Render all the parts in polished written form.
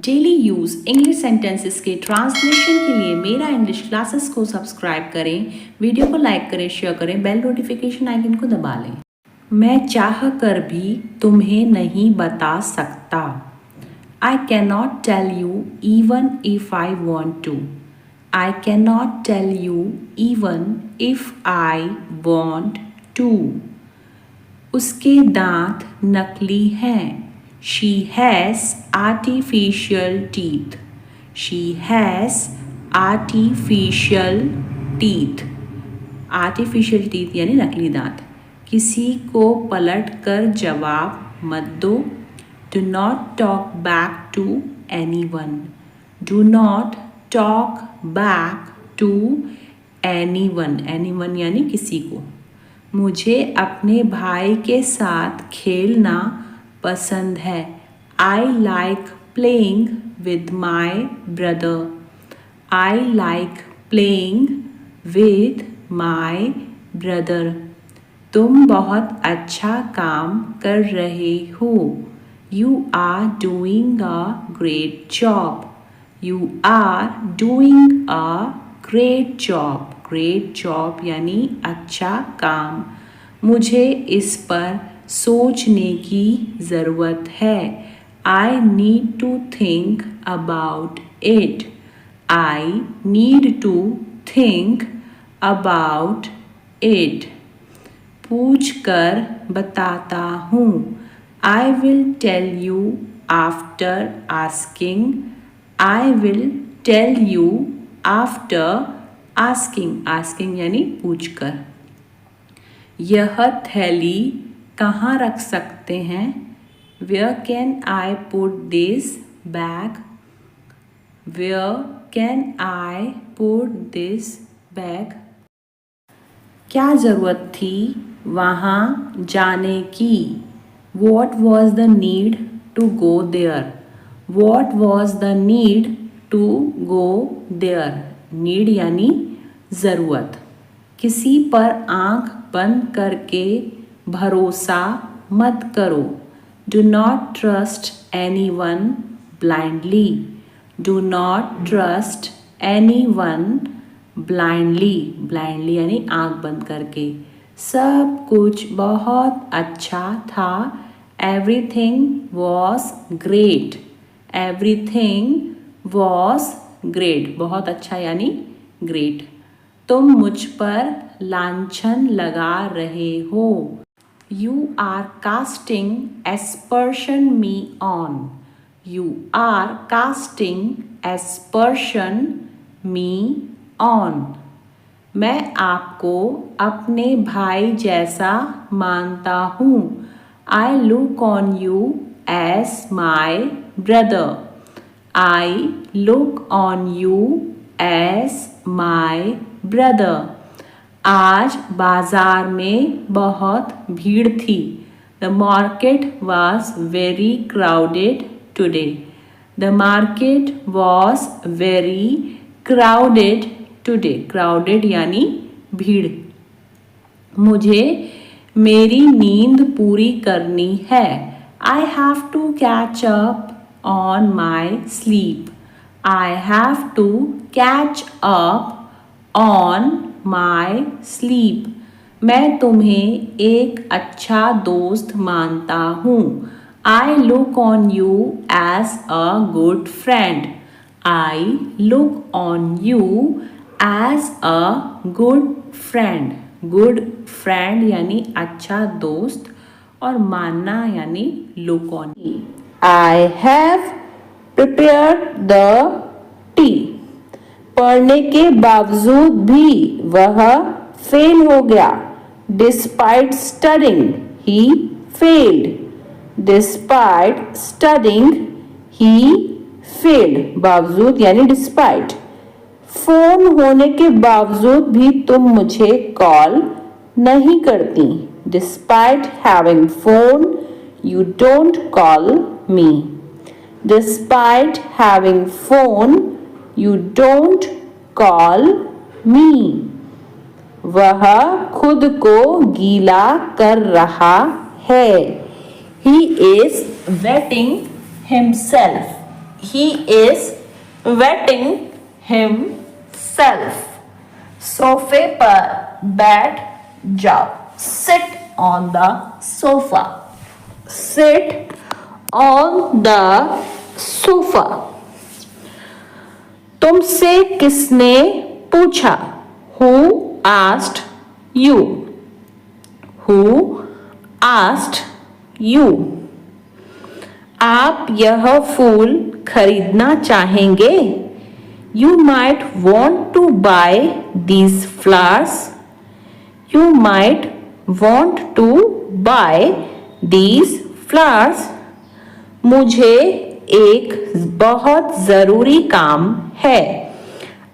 Daily use English sentences के translation के लिए मेरा इंग्लिश क्लासेस को सब्सक्राइब करें, वीडियो को लाइक करें, शेयर करें, बेल नोटिफिकेशन आइकन को दबा लें। मैं चाह कर भी तुम्हें नहीं बता सकता। I cannot tell you even if I want to. I cannot tell you even if I want to. उसके दांत नकली हैं। She has artificial teeth. She has artificial teeth. Artificial teeth यानी नकली दांत। किसी को पलट कर जवाब मत दो। Do not talk back to anyone. Do not talk back to anyone. Anyone यानी किसी को। मुझे अपने भाई के साथ खेलना पसंद है। I like playing with my brother. I like playing with my brother. तुम बहुत अच्छा काम कर रहे हो। You are doing a great job. You are doing a great job. Great job यानी अच्छा काम। मुझे इस पर सोचने की ज़रूरत है। I need to think about it. I need to think about it. पूछ कर बताता हूँ। I will tell you after asking. I will tell you after asking. Asking यानी पूछ कर। यह थैली कहाँ रख सकते हैं? Where can I put this bag? Where can I put this bag? क्या ज़रूरत थी वहाँ जाने की? What was the need to go there? What was the need to go there? Need यानी ज़रूरत। किसी पर आँख बंद करके भरोसा मत करो। Do not trust anyone blindly. Do not trust anyone blindly. Blindly यानी आँख बंद करके। सब कुछ बहुत अच्छा था। Everything was great. Everything was great. बहुत अच्छा यानी great. तुम मुझ पर लांछन लगा रहे हो। You are casting aspersion me on. You are casting aspersion me on. मैं आपको अपने भाई जैसा मानता हूँ। I look on you as my brother. I look on you as my brother. आज बाजार में बहुत भीड़ थी। The market was very crowded today. The market was very crowded today. Crowded यानी भीड़। मुझे मेरी नींद पूरी करनी है। I have to catch up on my sleep. I have to catch up on my sleep. मैं तुम्हें एक अच्छा दोस्त मानता हूँ। I look on you as a good friend. I look on you as a good friend. Good friend यानी अच्छा दोस्त और मानना यानी look on. I have prepared the tea. पढ़ने के बावजूद भी वह फेल हो गया। Despite studying, he failed. Despite studying, he failed. बावजूद यानी despite. फोन होने के बावजूद भी तुम मुझे कॉल नहीं करती। Despite having phone, you don't call me. Despite having phone, you don't call me. वह खुद को गीला कर रहा है. He is wetting himself. He is wetting himself. सोफे पर बैठ जाओ. Sit on the sofa. Sit on the sofa. तुमसे किसने पूछा? Who asked you? Who asked you? आप यह फूल खरीदना चाहेंगे? You might want to buy these flowers. You might want to buy these flowers. मुझे एक बहुत ज़रूरी काम है.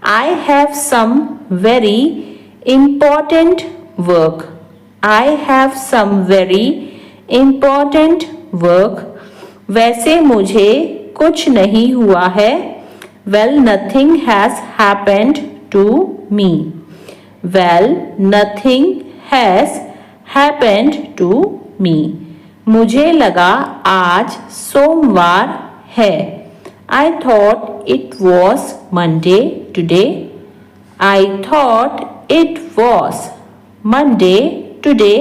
I have some very important work. I have some very important work. वैसे मुझे कुछ नहीं हुआ है. Well, nothing has happened to me. Well, nothing has happened to me. मुझे लगा आज सोमवार है. I thought it was Monday today. I thought it was Monday today.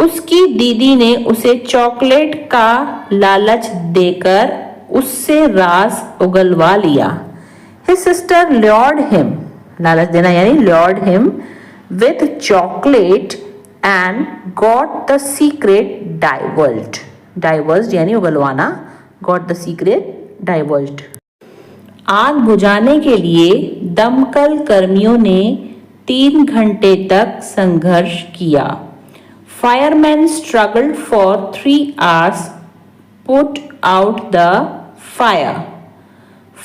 उसकी दीदी ने उसे चॉकलेट का लालच देकर उससे राज उगलवा लिया. His sister lured him, लालच देना यानी lured him with chocolate and got the secret divulged. Divulged यानी उगलवाना. Got the secret divulged. आग बुझाने के लिए दमकल कर्मियों ने 3 घंटे तक संघर्ष किया. Firemen struggled for 3 hours put out the fire.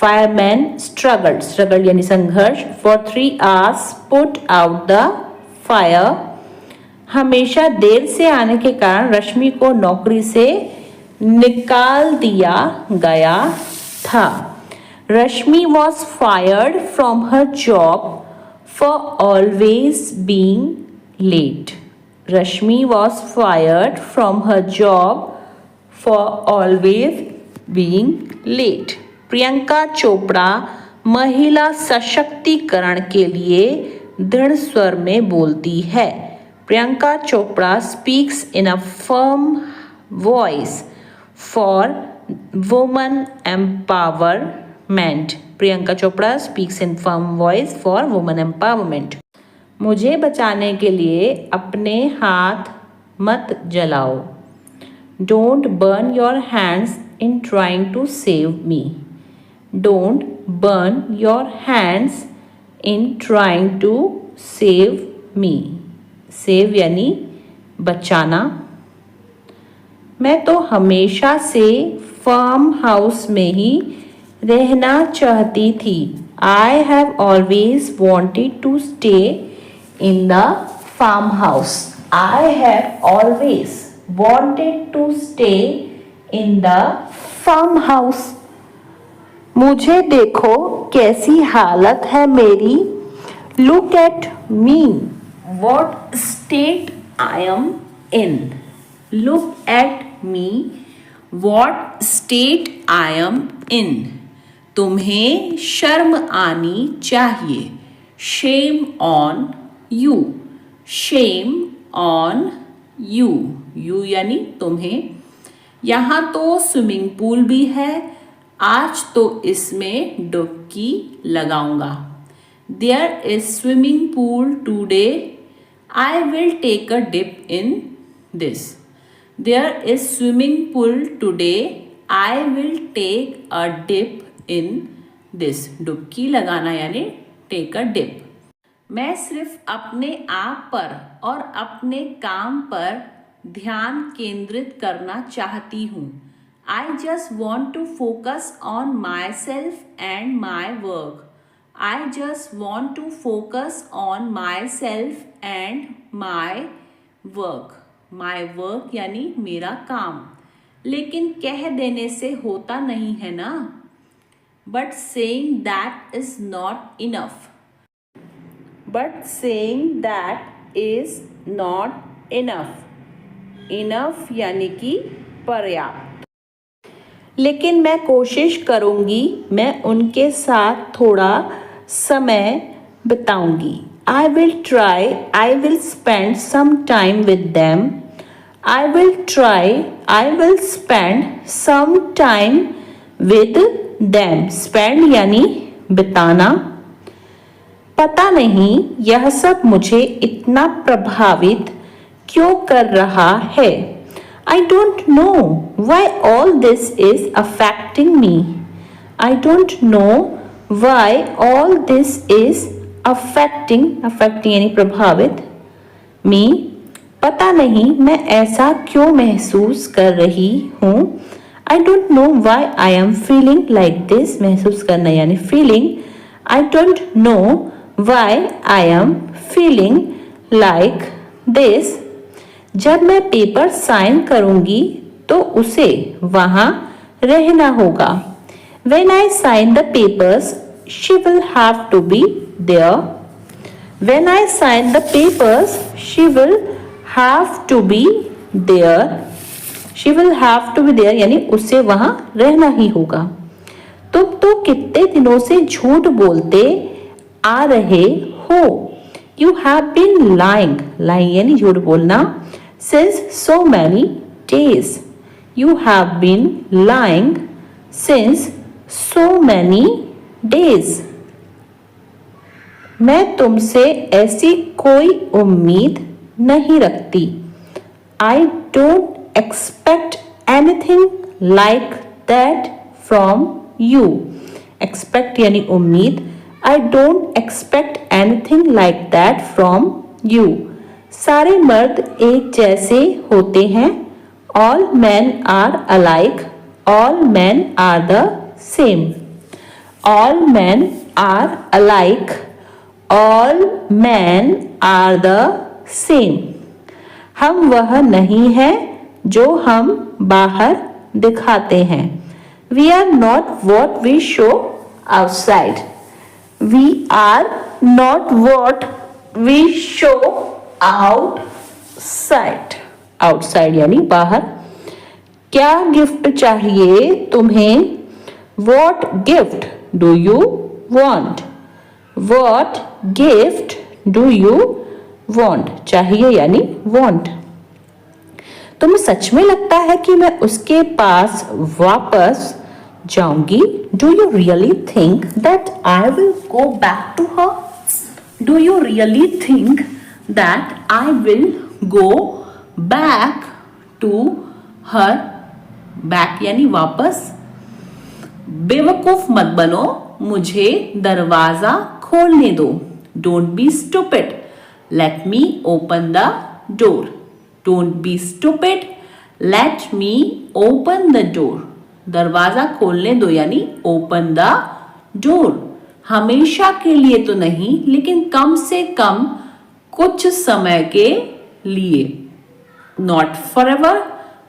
Firemen struggled यानी संघर्ष for 3 hours put out the fire. हमेशा देर से आने के कारण रश्मि को नौकरी से निकाल दिया गया था. Rashmi was fired from her job for always being late. Rashmi was fired from her job for always being late. Priyanka Chopra महिला सशक्तिकरण के लिए दृढ़ स्वर में बोलती है. Priyanka Chopra speaks in a firm voice for women empowerment. Priyanka Chopra speaks in firm voice for women empowerment. मुझे बचाने के लिए अपने हाथ मत जलाओ. Don't burn your hands in trying to save me. Don't burn your hands in trying to save me. Save यानी बचाना. मैं तो हमेशा से फार्म हाउस में ही रहना चाहती थी. I have always wanted to stay in the farmhouse. I have always wanted to stay in the farmhouse. मुझे देखो कैसी हालत है मेरी. Look at me. What state I am in. Look at me. What state I am in. तुम्हें शर्म आनी चाहिए. Shame on you. Shame on you. You यानी तुम्हें. यहाँ तो स्विमिंग पूल भी है. आज तो इसमें डुबकी लगाऊंगा. There is swimming pool today. I will take a dip in this. There is swimming pool today. I will take a dip in this. डुबकी लगाना यानी take a dip. मैं सिर्फ अपने आप पर और अपने काम पर ध्यान केंद्रित करना चाहती हूँ. I just want to focus on myself and my work. I just want to focus on myself and my work. My work यानी मेरा काम. लेकिन कह देने से होता नहीं है ना. But saying that is not enough. But saying that is not enough. Enough यानी कि पर्याप्त. लेकिन मैं कोशिश करूँगी मैं उनके साथ थोड़ा समय बिताऊंगी. I will try, I will spend some time with them. I will try, I will spend some time with them. Spend यानी बिताना. पता नहीं यह सब मुझे इतना प्रभावित क्यों कर रहा है. I don't know why all this is affecting me. I don't know why all this is affecting यानी प्रभावित me. पता नहीं मैं ऐसा क्यों महसूस कर रही हूँ. I don't know why I am feeling like this. महसूस करना यानी feeling. I don't know why I am feeling like this. जब मैं पेपर साइन करूंगी तो उसे वहां रहना होगा. When I sign the papers, she will have to be there. When I sign the papers, she will have to be there. She will have to be there यानी उसे वहां रहना ही होगा. तुम तो कितने दिनों से झूठ बोलते आ रहे हो. You have been lying. Lying यानी झूठ बोलना. Since so many days. You have been lying since so many days. मैं तुमसे ऐसी कोई उम्मीद नहीं रखती. I don't expect anything like that from you. Expect यानी उम्मीद. I don't expect anything like that from you. सारे मर्द एक जैसे होते हैं. All men are alike. All men are the same. All men are alike. All men are the same. हम वह नहीं है जो हम बाहर दिखाते हैं. We are not what we show outside. We are not what we show outside. Outside यानी बाहर. क्या गिफ्ट चाहिए तुम्हें? What gift do you want? What gift do you want? चाहिए यानी want. तुम्हें सच में लगता है कि मैं उसके पास वापस जाऊंगी? Do you really think that I will go back to her? Do you really think that I will go back to her? Back यानी वापस. बेवकूफ मत बनो, मुझे दरवाजा खोलने दो. Don't be stupid. Let me open the door. Don't be stupid. Let me open the door. दरवाजा खोलने दो यानी open the door. हमेशा के लिए तो नहीं, लेकिन कम से कम कुछ समय के लिए. Not forever,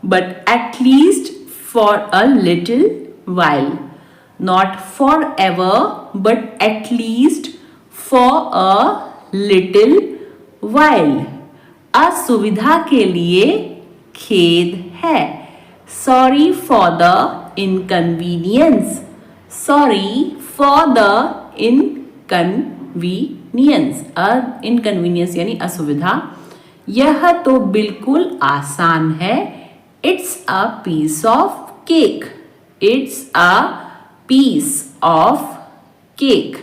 but at least for a little while. Not forever, but at least for a little while. असुविधा के लिए खेद है. Sorry for the inconvenience. Sorry for the inconvenience. inconvenience यानी असुविधा. यह तो बिल्कुल आसान है. It's a piece of cake. It's a piece of cake.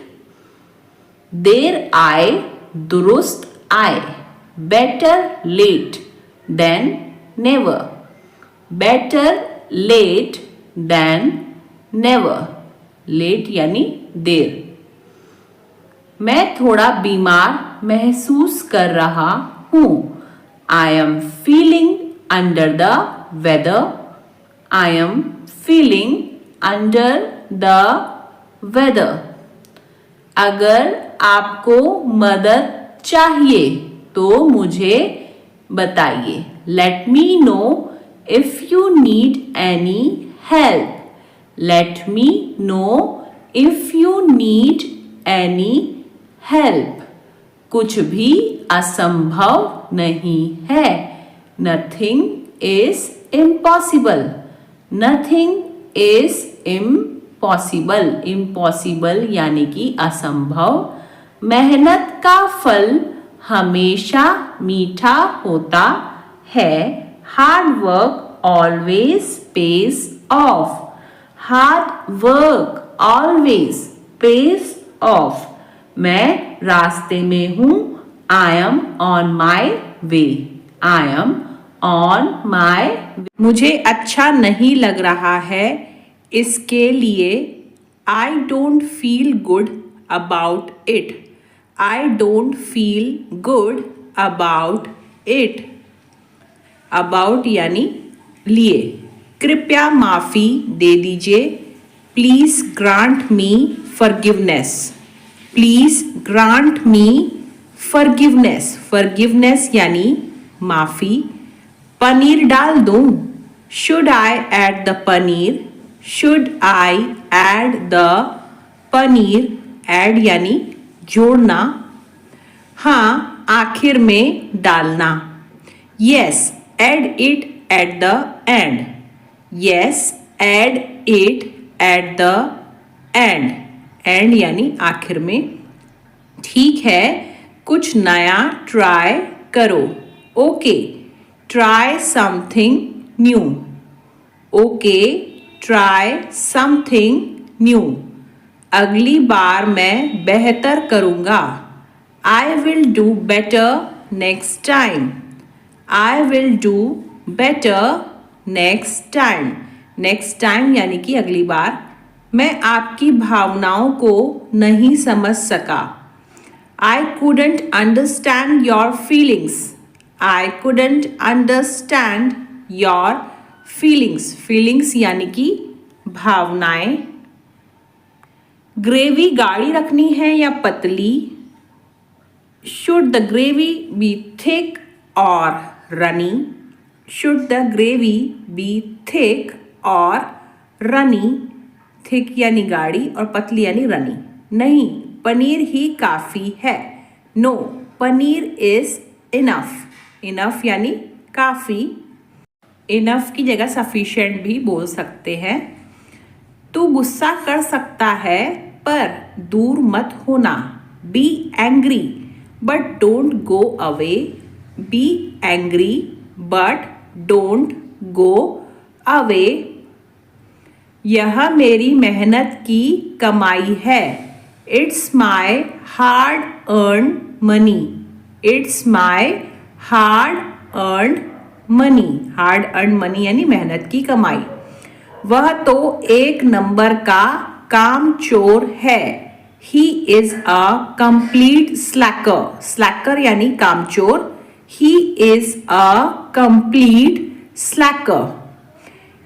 देर आए दुरुस्त आए. Better late than never. Better late than never. Late यानी देर. मैं थोड़ा बीमार महसूस कर रहा हूँ. I am feeling under the weather. I am feeling under the weather. अगर आपको मदद चाहिए तो मुझे बताइए. Let me know if you need any help. Let me know if you need any help. कुछ भी असंभव नहीं है. Nothing is impossible. Nothing is impossible. Impossible यानी कि असंभव। मेहनत का फल हमेशा मीठा होता है। Hard work always pays off. Hard work always pays off. मैं रास्ते में हूँ। I am on my way. I am on my way. मुझे अच्छा नहीं लग रहा है, इसके लिए I don't feel good about it. I don't feel good about it. About यानी लिए। कृपया माफ़ी दे दीजिए। Please grant me forgiveness. Please grant me forgiveness. Forgiveness यानी माफ़ी। पनीर डाल दूं? Should I add the paneer? Should I add the paneer? Add यानी जोड़ना। हाँ, आखिर में डालना। Yes, add it at the end. Yes, add it at the end. And यानी आखिर में। ठीक है, कुछ नया ट्राई करो। Okay, try something new. Okay, try something new. अगली बार मैं बेहतर करूँगा। I will do better next time. I will do better next time. Next time यानी कि अगली बार। मैं आपकी भावनाओं को नहीं समझ सका। आई couldn't understand your feelings. I couldn't understand your feelings. Feelings यानी कि भावनाएं। ग्रेवी गाढ़ी रखनी है या पतली? Should the gravy be thick or runny? Should the gravy be thick or runny? Thick यानी गाढ़ी और पतली यानी रनी। नहीं, पनीर ही काफ़ी है। No, paneer is enough. Enough यानी काफ़ी। इनफ की जगह सफिशिएंट भी बोल सकते हैं। तू गुस्सा कर सकता है पर दूर मत होना। Be angry but don't go away. Be angry but don't go away. यह मेरी मेहनत की कमाई है। It's my hard earn money. It's my hard earn money. Hard earn money यानी मेहनत की कमाई। वह तो एक नंबर का कामचोर है। ही इज अ कंप्लीट स्लैकर। स्लैकर यानी कामचोर। He is a complete slacker.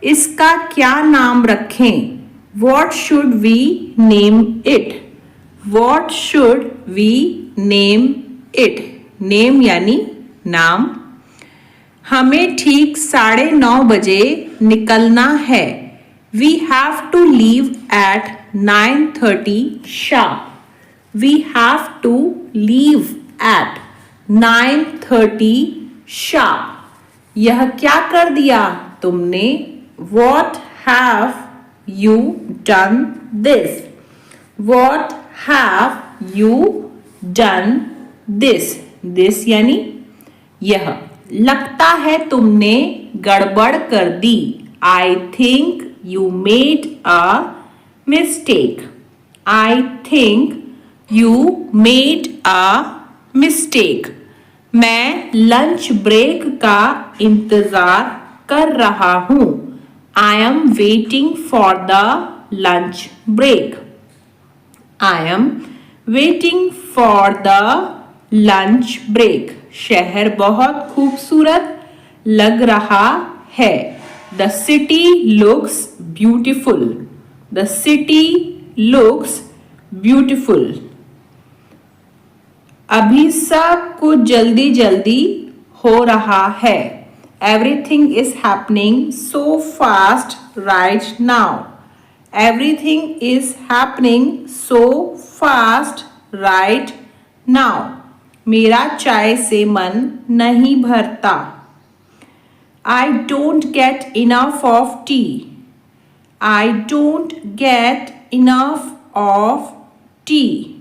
इसका क्या नाम रखें? What should we name it? What should we name it? Name यानी नाम। हमें ठीक 9:30 बजे निकलना है। We have to leave at 9:30 sharp. We have to leave at 9:30 sharp. यह क्या कर दिया तुमने? What have you done this? What have you done this? This यानी यह। लगता है तुमने गड़बड़ कर दी। I think you made a mistake. I think you made a mistake. मैं लंच ब्रेक का इंतजार कर रहा हूँ। I am waiting for the lunch break. I am waiting for the lunch break. शहर बहुत खूबसूरत लग रहा है। The city looks beautiful. The city looks beautiful. अभी सब कुछ जल्दी जल्दी हो रहा है। Everything is happening so fast right now. Everything is happening so fast right now. मेरा चाय से मन नहीं भरता। I don't get enough of tea. I don't get enough of tea.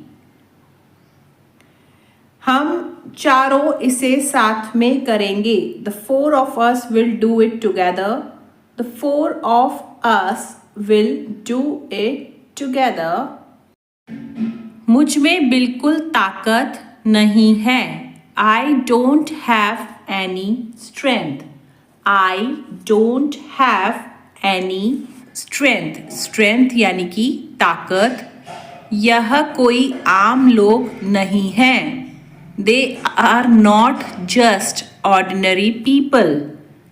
हम चारों इसे साथ में करेंगे. The four of us will do it together. The four of us will do it together. मुझ में बिल्कुल ताकत नहीं है. I don't have any strength. I don't have any strength. Strength यानी कि ताकत. यह कोई आम लोग नहीं हैं. They are not just ordinary people.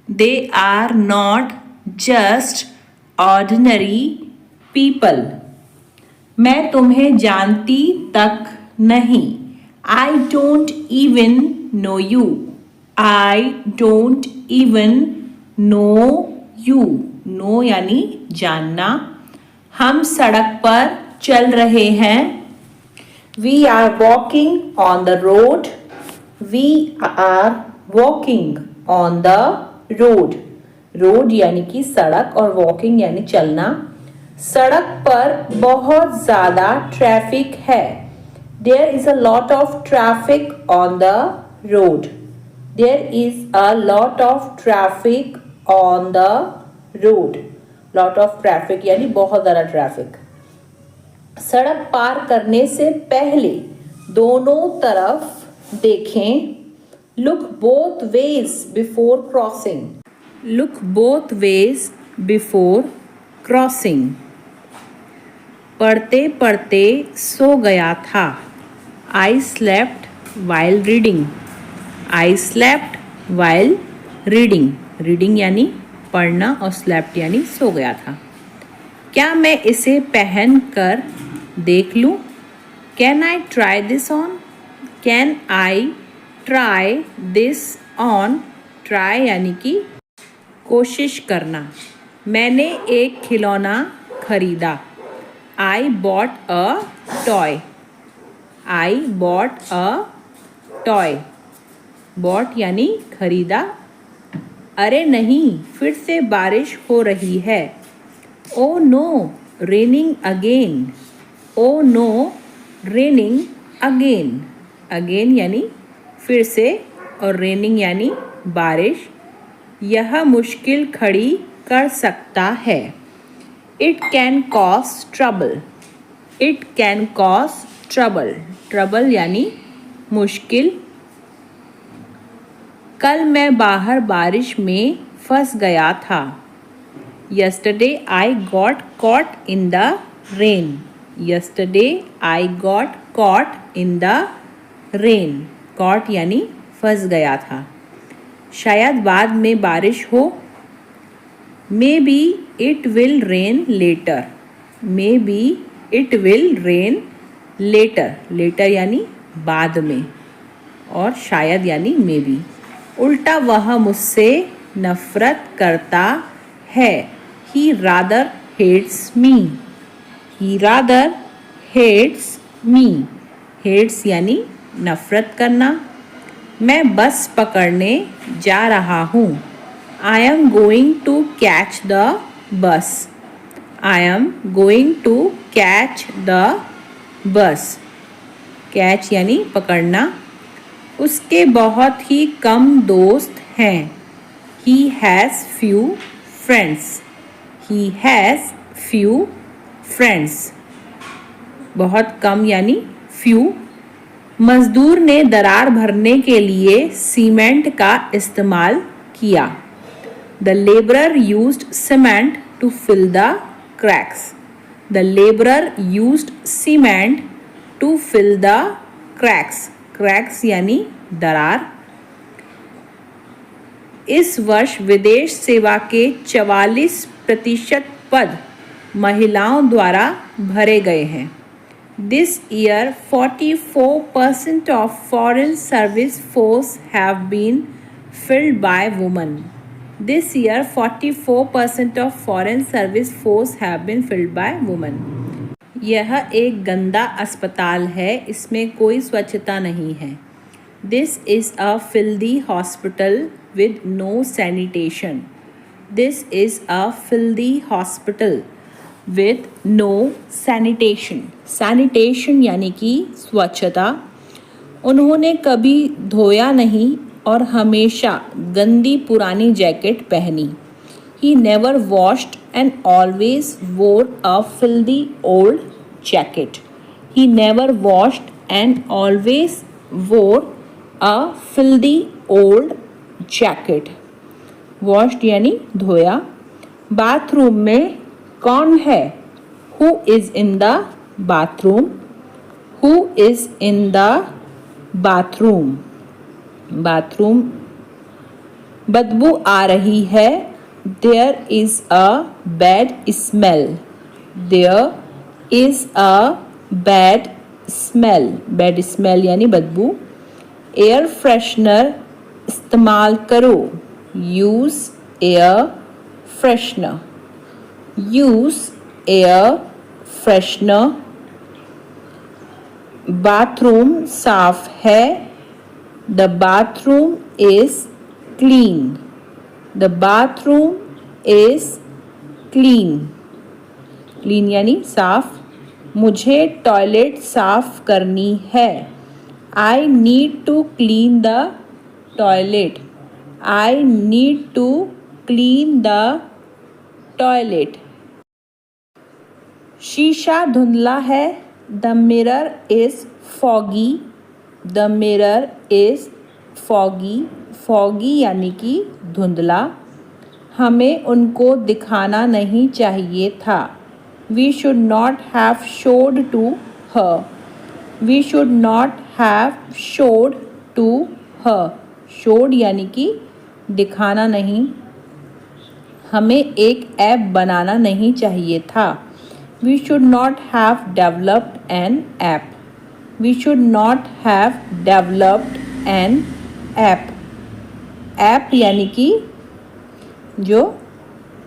They are not just ordinary people. मैं तुम्हें जानती तक नहीं. I don't even know you. I don't even know you. Know यानी जानना. हम सड़क पर चल रहे हैं. We are walking on the road. We are walking on the road. Road यानी कि सड़क और वॉकिंग यानी चलना. सड़क पर बहुत ज़्यादा ट्रैफिक है. There is a lot of traffic on the road. There is a lot of traffic on the road. Lot of traffic यानी बहुत ज़्यादा ट्रैफिक. सड़क पार करने से पहले दोनों तरफ देखें. Look both ways before crossing. Look both ways before crossing. पढ़ते पढ़ते सो गया था. I slept while reading. I slept while reading. Reading यानी पढ़ना और slept यानी सो गया था. क्या मैं इसे पहन कर देख लूं? Can I try this on? Can I try this on? Try यानी कि कोशिश करना. मैंने एक खिलौना खरीदा. I bought a toy. I bought a toy. Bought यानी खरीदा. अरे नहीं, फिर से बारिश हो रही है. Oh no, raining again. Oh no, raining again. Again यानी फिर से और raining यानी बारिश. यह मुश्किल खड़ी कर सकता है. It can cause trouble. It can cause trouble. Trouble यानी मुश्किल. कल मैं बाहर बारिश में फंस गया था. Yesterday I got caught in the rain. Yesterday I got caught in the rain. Caught यानी फंस गया था. शायद बाद में बारिश हो. Maybe it will rain later. Maybe it will rain later. Later यानी बाद में और शायद यानी maybe. उल्टा वह मुझसे नफरत करता है. He rather hates me. He rather hates me. Hates यानी नफरत करना. मैं बस पकड़ने जा रहा हूँ. I am going to catch the bus. I am going to catch the bus. Catch यानी पकड़ना. उसके बहुत ही कम दोस्त हैं. He has few friends. He has few friends. बहुत कम यानी few. मजदूर ने दरार भरने के लिए सीमेंट का इस्तेमाल किया. The laborer used cement to fill the cracks. The laborer used cement to fill the cracks. Cracks यानी दरार. इस वर्ष विदेश सेवा के 44% पद महिलाओं द्वारा भरे गए हैं. This year 44% of foreign service force have been filled by women. This year 44% of foreign service force have been filled by women. यह एक गंदा अस्पताल है. इसमें कोई स्वच्छता नहीं है. This is a filthy hospital with no sanitation. This is a filthy hospital with no sanitation. Sanitation यानी कि स्वच्छता. उन्होंने कभी धोया नहीं और हमेशा गंदी पुरानी जैकेट पहनी. He never washed and always wore a filthy old jacket. He never washed and always wore a filthy old jacket. Washed यानी धोया. बाथरूम में कौन है? Who is in the bathroom? Who is in the bathroom? Bathroom. बदबू आ रही है. There is a bad smell. There is a bad smell. Bad smell यानी बदबू. एयर फ्रेशनर इस्तेमाल करो. Use air freshener. Use air freshener. Bathroom साफ है. The bathroom is clean. The bathroom is clean. Clean यानी साफ. मुझे टॉयलेट साफ करनी है. I need to clean the toilet. I need to clean the toilet. शीशा धुंधला है. The mirror is foggy. The mirror is foggy. Foggy यानी कि धुंधला. हमें उनको दिखाना नहीं चाहिए था. We should not have showed to her. We should not have showed to her. Showed यानी कि दिखाना नहीं. हमें एक ऐप बनाना नहीं चाहिए था. We should not have developed an app. We should not have developed an app. App यानी कि जो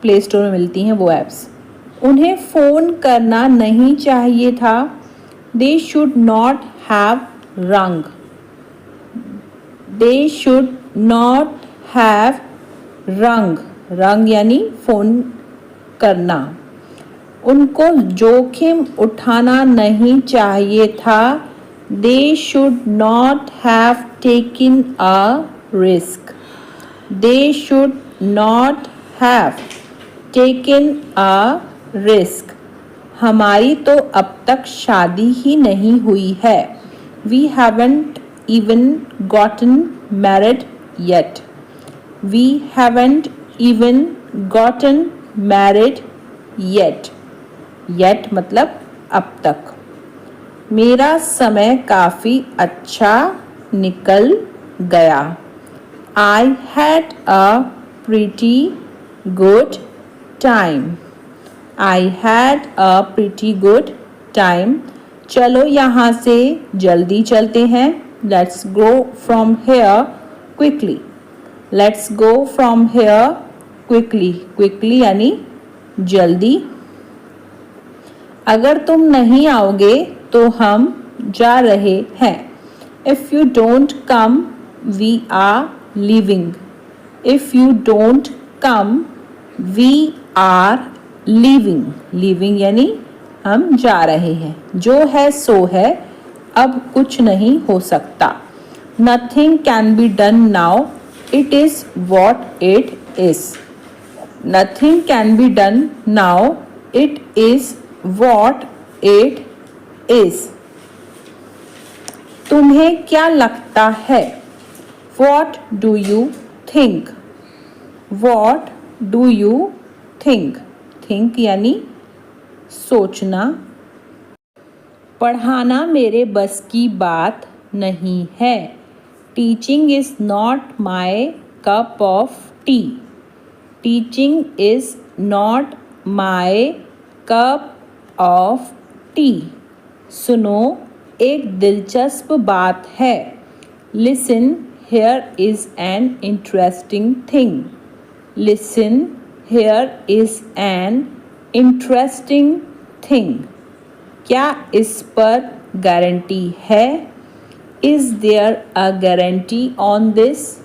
प्ले स्टोर में मिलती हैं वो ऐप्स. उन्हें फ़ोन करना नहीं चाहिए था. They should not have rung. They should not have rung. Rung यानी फ़ोन करना. उनको जोखिम उठाना नहीं चाहिए था. They should not have taken a risk. They should not have taken a risk. हमारी तो अब तक शादी ही नहीं हुई है. We haven't even gotten married yet. We haven't even gotten married yet. Yet मतलब अब तक. मेरा समय काफ़ी अच्छा निकल गया. I had a pretty good time. I had a pretty good time. चलो यहाँ से जल्दी चलते हैं. Let's go from here quickly. Let's go from here quickly. Quickly यानी जल्दी. अगर तुम नहीं आओगे तो हम जा रहे हैं. If you don't come, we are leaving. If you don't come, we are leaving. Leaving यानी हम जा रहे हैं. जो है सो है. अब कुछ नहीं हो सकता. Nothing can be done now. It is what it is. Nothing can be done now. It is what it is. तुम्हें क्या लगता है? What do you think? What do you think? Think यानी सोचना. पढ़ाना मेरे बस की बात नहीं है. Teaching is not my cup of tea. Teaching is not my cup of tea. सुनो, एक दिलचस्प बात है. Listen, here is an interesting thing. Listen, here is an interesting thing. क्या इस पर गारंटी है? Is there a guarantee on this?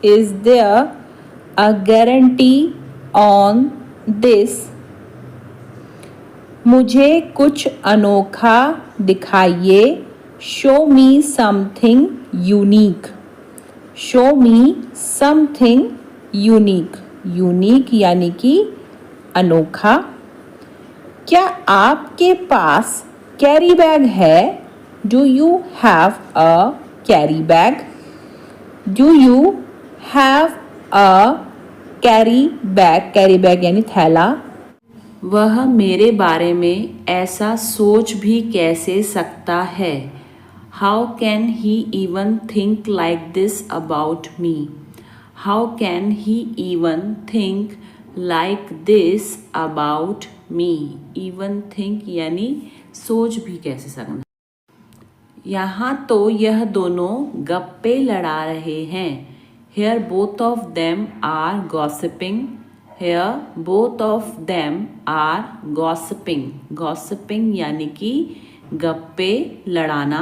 Is there a guarantee on this? मुझे कुछ अनोखा दिखाइए। Show me something unique. Show me something unique. Unique यानी कि अनोखा। क्या आपके पास कैरी बैग है? Do you have a carry bag? Do you have a carry bag? Carry bag यानी थैला। वह मेरे बारे में ऐसा सोच भी कैसे सकता है? How can he even think like this about me? How can he even think like this about me? Even think यानी सोच भी कैसे सकना। यहाँ तो यह दोनों गप्पे लड़ा रहे हैं। Here both of them are gossiping. Here both of them are gossiping. Gossiping यानी कि गप्पे लड़ाना।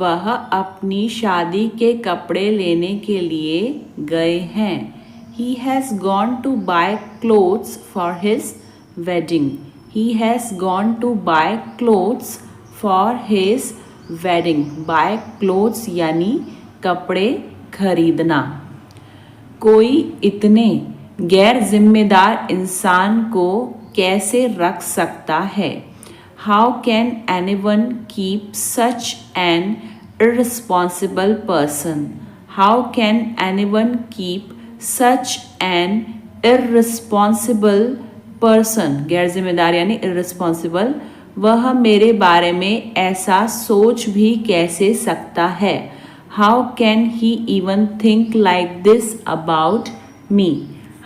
वह अपनी शादी के कपड़े लेने के लिए गए हैं। He has gone to buy clothes for his wedding. He has gone to buy clothes for his wedding. Buy clothes यानी कपड़े खरीदना। कोई इतने गैर जिम्मेदार इंसान को कैसे रख सकता है? How can anyone keep such an irresponsible person? How can anyone keep such an irresponsible person? गैर जिम्मेदार यानी irresponsible। वह मेरे बारे में ऐसा सोच भी कैसे सकता है? How can he even think like this about me?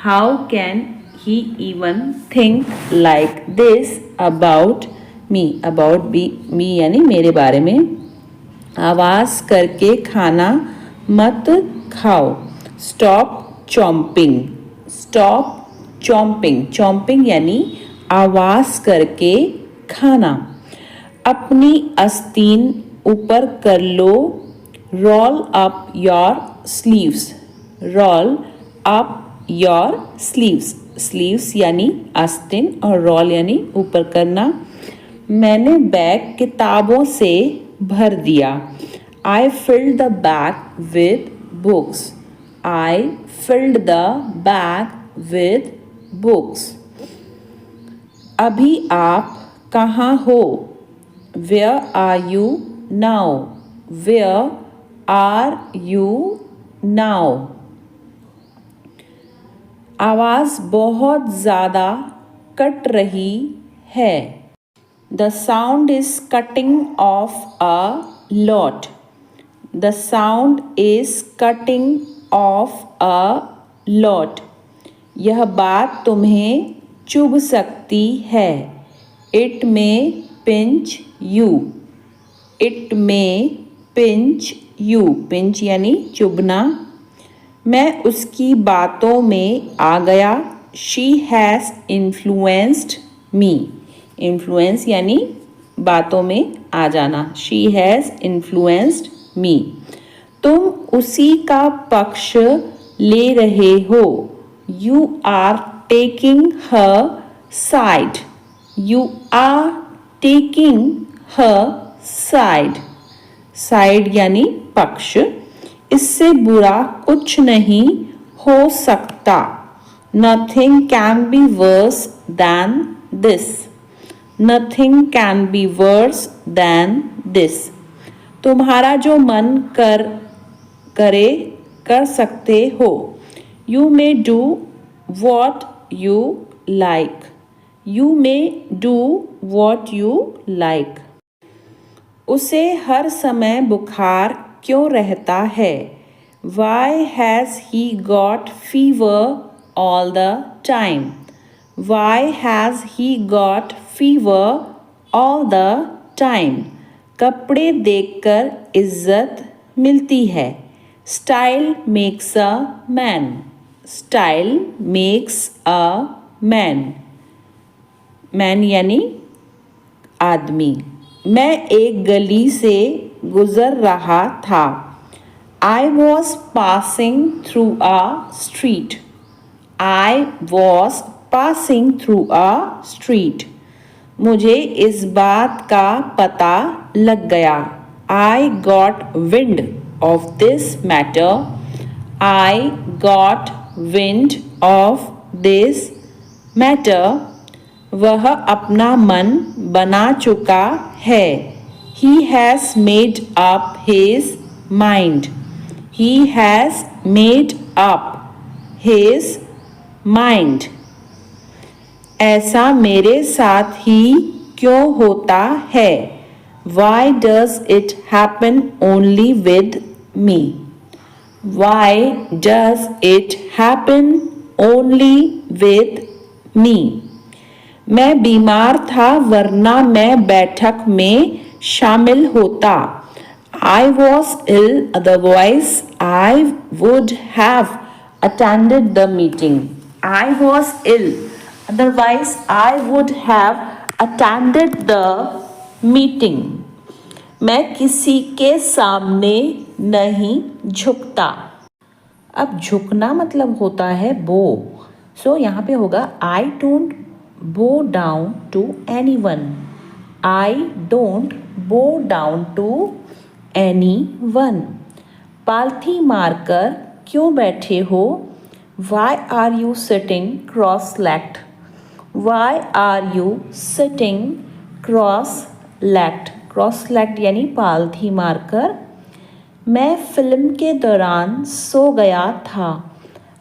How can he even think like this about me? About me यानी मेरे बारे में। आवाज़ करके खाना मत खाओ। Stop chomping. Stop chomping. Chomping यानी आवाज़ करके खाना। अपनी आस्तीन ऊपर कर लो। Roll up your sleeves. Roll up your sleeves. Sleeves यानी आस्तीन और roll यानी ऊपर करना। मैंने बैग किताबों से भर दिया। I filled the bag with books. I filled the bag with books. अभी आप कहाँ हो? Where are you now? Where are you now? आवाज़ बहुत ज़्यादा कट रही है। The sound is cutting off a lot. The sound is cutting off a lot. यह बात तुम्हें चुभ सकती है। It may pinch you. It may pinch you. Pinch यानी चुभना। मैं उसकी बातों में आ गया। She has influenced me. Influence यानी बातों में आ जाना। She has influenced me. तुम उसी का पक्ष ले रहे हो। You are taking her side. You are taking her side. Side यानी पक्ष। इससे बुरा कुछ नहीं हो सकता। Nothing can be worse than this. Nothing can be worse than this. तुम्हारा जो मन कर सकते हो। You may do what you like. You may do what you like. उसे हर समय बुखार क्यों रहता है? Why has he got fever all the time? Why has he got fever all the time? कपड़े देखकर इज्जत मिलती है। Style makes a man. Style makes a man. Man यानी आदमी। मैं एक गली से गुजर रहा था। I was passing through a street. I was passing through a street. मुझे इस बात का पता लग गया. I got wind of this matter. I got wind of this matter. वह अपना मन बना चुका है. He has made up his mind. He has made up his mind. ऐसा मेरे साथ ही क्यों होता है? Why does it happen only with me? Why does it happen only with me? मैं बीमार था वरना मैं बैठक में शामिल होता. I was ill, otherwise I would have attended the meeting. I was ill, otherwise I would have attended the meeting. मैं किसी के सामने नहीं झुकता. अब झुकना मतलब होता है बो. सो यहाँ पे होगा I don't bow down to anyone. I don't bow down to anyone. पालथी मारकर क्यों बैठे हो? Why are you sitting cross-legged? Why are you sitting cross-legged? Cross-legged यानी पालथी मारकर. मैं फिल्म के दौरान सो गया था.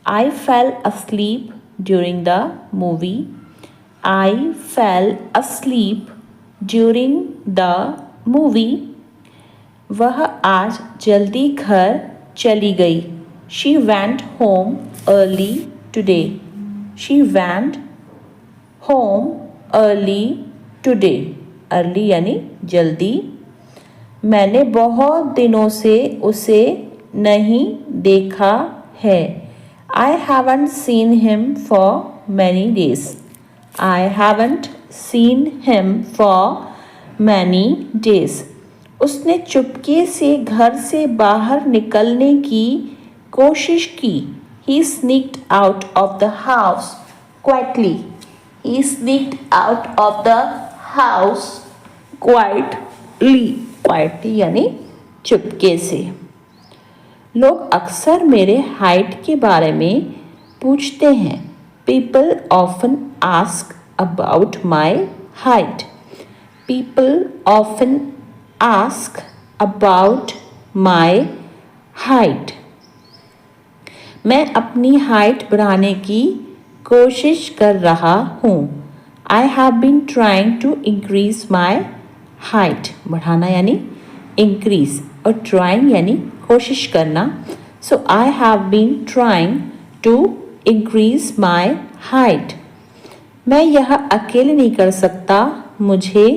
I fell asleep during the movie. I fell asleep during the movie. वह आज जल्दी घर चली गई. She went home early today. She went home early today. Early यानी जल्दी. मैंने बहुत दिनों से उसे नहीं देखा है. I haven't seen him for many days. I haven't seen him for many days. उसने चुपके से घर से बाहर निकलने की कोशिश की. He sneaked out of the house quietly. He sneaked out of the house quietly. Quietly यानी चुपके से. लोग अक्सर मेरे हाइट के बारे में पूछते हैं. People often ask about my height. People often ask about my height. मैं अपनी हाइट बढ़ाने की कोशिश कर रहा हूँ. I have been trying to increase my height. बढ़ाना यानी increase और trying यानी कोशिश करना. So I have been trying to increase my height. मैं यह अकेले नहीं कर सकता. मुझे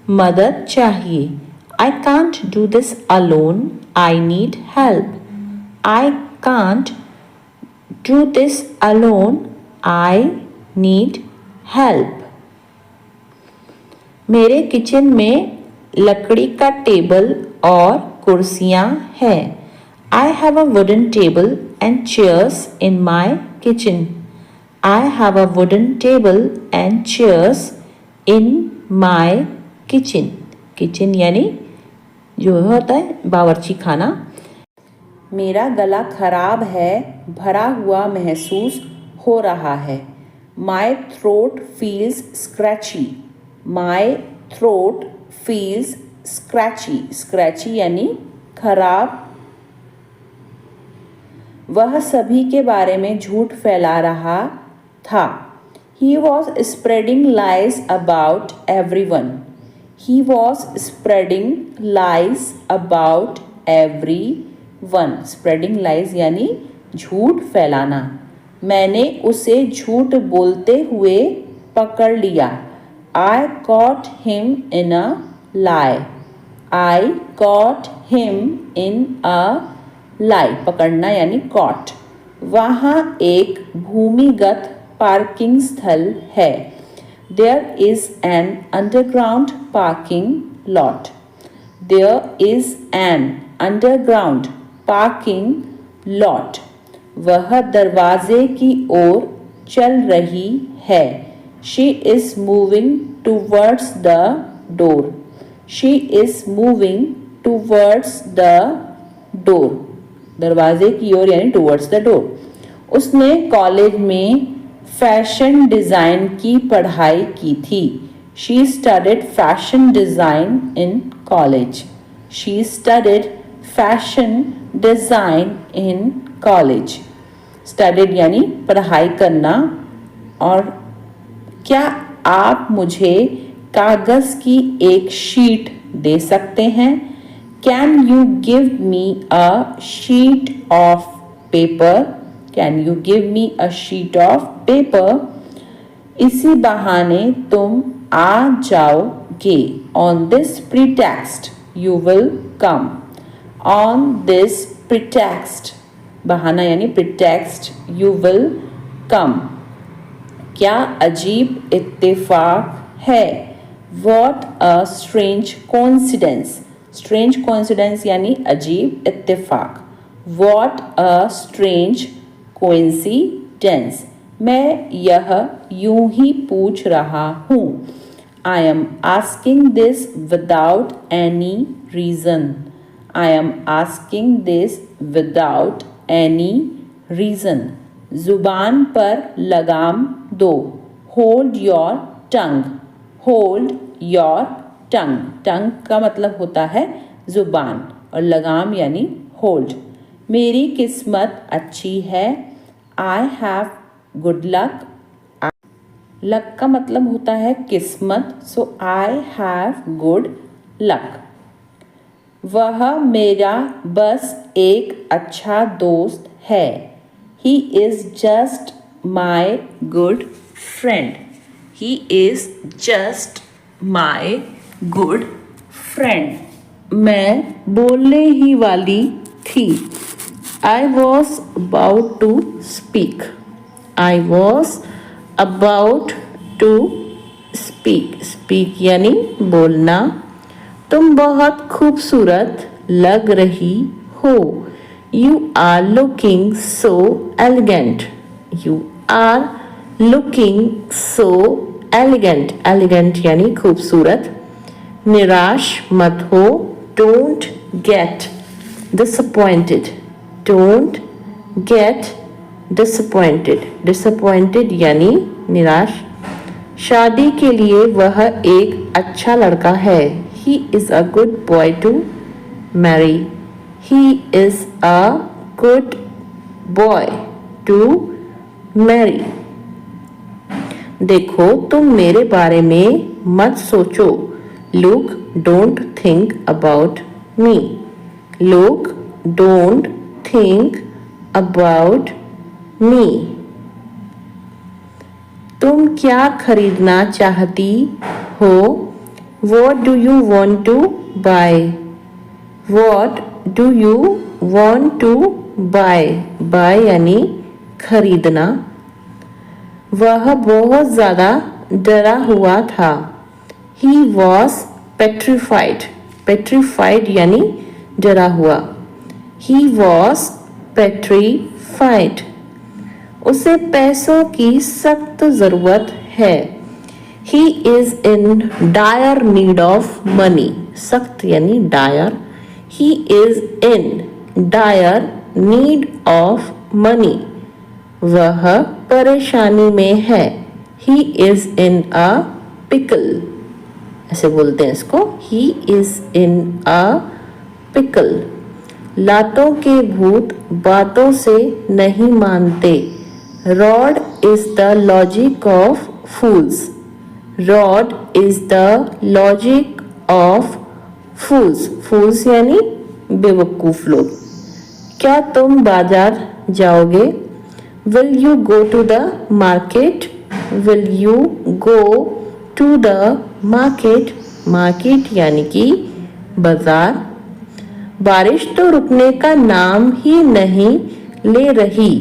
मदद चाहिए. I can't do this alone. I need help. I can't do this alone. I need help. मेरे किचन में लकड़ी का टेबल और कुर्सियाँ हैं. I have a wooden table and chairs in my kitchen. I have a wooden table and chairs in my kitchen. Kitchen यानी जो होता है बावर्ची खाना. मेरा गला खराब है. भरा हुआ महसूस हो रहा है. My throat feels scratchy. My throat feels scratchy. Scratchy यानी खराब. वह सभी के बारे में झूठ फैला रहा था. He was spreading lies about everyone. He was spreading lies about everyone. Spreading lies यानी झूठ फैलाना. मैंने उसे झूठ बोलते हुए पकड़ लिया. I caught him in a lie. I caught him in a lie. पकड़ना यानी caught. वहाँ एक भूमिगत पार्किंग स्थल है. There is an underground parking lot. There is an underground parking lot. वह दरवाजे की ओर चल रही है. She is moving towards the door. She is moving towards the door. दरवाजे की ओर यानी towards the door. उसने कॉलेज में फैशन डिज़ाइन की पढ़ाई की थी. She studied fashion design in college. She studied fashion design in college. Studied यानी पढ़ाई करना. और क्या आप मुझे कागज़ की एक शीट दे सकते हैं? Can you give me a sheet of paper? Can you give me a sheet of paper? इसी बहाने तुम आ जाओगे. On this pretext you will come. On this pretext, बहाना यानी pretext, you will come. क्या अजीब इत्तेफाक है. What a strange coincidence. Strange coincidence यानी अजीब इत्तेफाक. What a strange coincidence. मैं यह यूं ही पूछ रहा हूँ. I am asking this without any reason. I am asking this without any reason. जुबान पर लगाम दो. Hold your tongue. Hold your tongue. Tongue का मतलब होता है जुबान और लगाम यानी hold. मेरी किस्मत अच्छी है. I have good luck. Luck का मतलब होता है किस्मत. So I have good luck. वह मेरा बस एक अच्छा दोस्त है. He is just my good friend. He is just my good friend. मैं बोलने ही वाली थी. I was about to speak. I was about to speak. Speak यानी बोलना. तुम बहुत खूबसूरत लग रही हो. You are looking so elegant. You are looking so elegant. Elegant यानी खूबसूरत. निराश मत हो. Don't get disappointed. Don't get disappointed. Disappointed यानी निराश. शादी के लिए वह एक अच्छा लड़का है. He is a good boy to marry. He is a good boy to marry. देखो तुम मेरे बारे में मत सोचो. Look, don't think about me. Look, don't think about me. तुम क्या खरीदना चाहती हो? What do you want to buy? What do you want to buy? Buy यानी खरीदना. वह बहुत ज़्यादा डरा हुआ था. He was petrified. Petrified यानी डरा हुआ. He was petrified. उसे पैसों की सख्त ज़रूरत है. He is in dire need of money. सख्त यानी dire. He is in dire need of money. वह परेशानी में है. He is in a pickle. ऐसे बोलते हैं इसको. He is in a pickle. लातों के भूत बातों से नहीं मानते. Rod is the logic of fools. Rod is the logic of fools. Fools यानी बेवकूफ़ लोग. क्या तुम बाजार जाओगे? Will you go to the market? Will you go to the market? Market यानी कि बाजार. बारिश तो रुकने का नाम ही नहीं ले रही.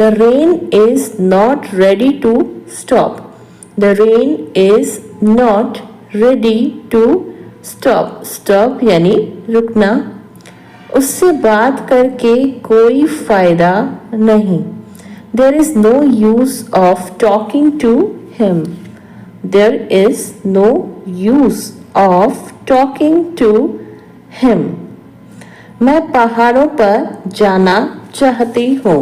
The rain is not ready to stop. The rain is not ready to stop. Stop यानी रुकना. उससे बात करके कोई फ़ायदा नहीं. There is no use of talking to him. There is no use of talking to him. मैं पहाड़ों पर जाना चाहती हूँ।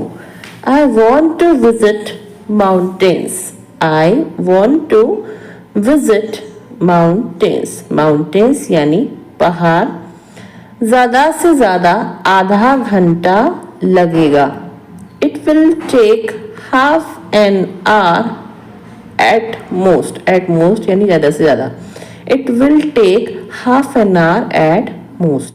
I want to visit mountains. I want to visit mountains. Mountains यानी पहाड़। ज़्यादा से ज़्यादा आधा घंटा लगेगा। It will take half an hour at most. At most यानी ज़्यादा से ज़्यादा। It will take half an hour at most.